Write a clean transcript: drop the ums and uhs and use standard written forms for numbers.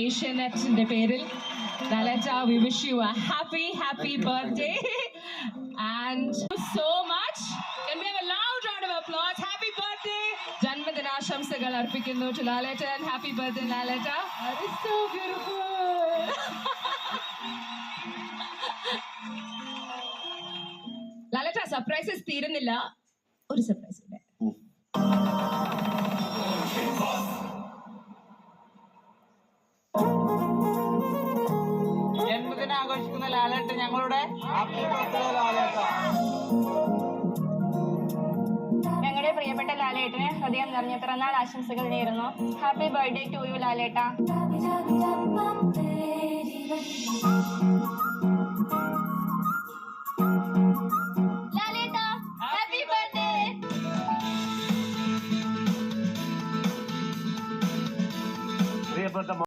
ഏഷ്യനെറ്റിന്റെ പേരിൽ Laleta, we wish you a happy birthday and so much. Can we have a loud round of applause? Happy birthday! ജന്മദിനാശംസകൾ അർപ്പിക്കുന്നു to Laleta and happy birthday Laleta. That is so beautiful. Laleta, surprises തീരുന്നില്ല. ഒരു surprise ഉണ്ട്. ജന്മദിനം ആഘോഷിക്കുന്ന ലാലേട്ട ഞങ്ങളുടെ happy birthday ലാലേട്ട. ഞങ്ങളുടെ പ്രിയപ്പെട്ട ലാലേട്ടന് ഹൃദയം നിറഞ്ഞ പിറന്നാൾ ആശംസകൾ നേരുന്നു. ഹാപ്പി ബർത്ത്ഡേ ടു യു ലാലേട്ട.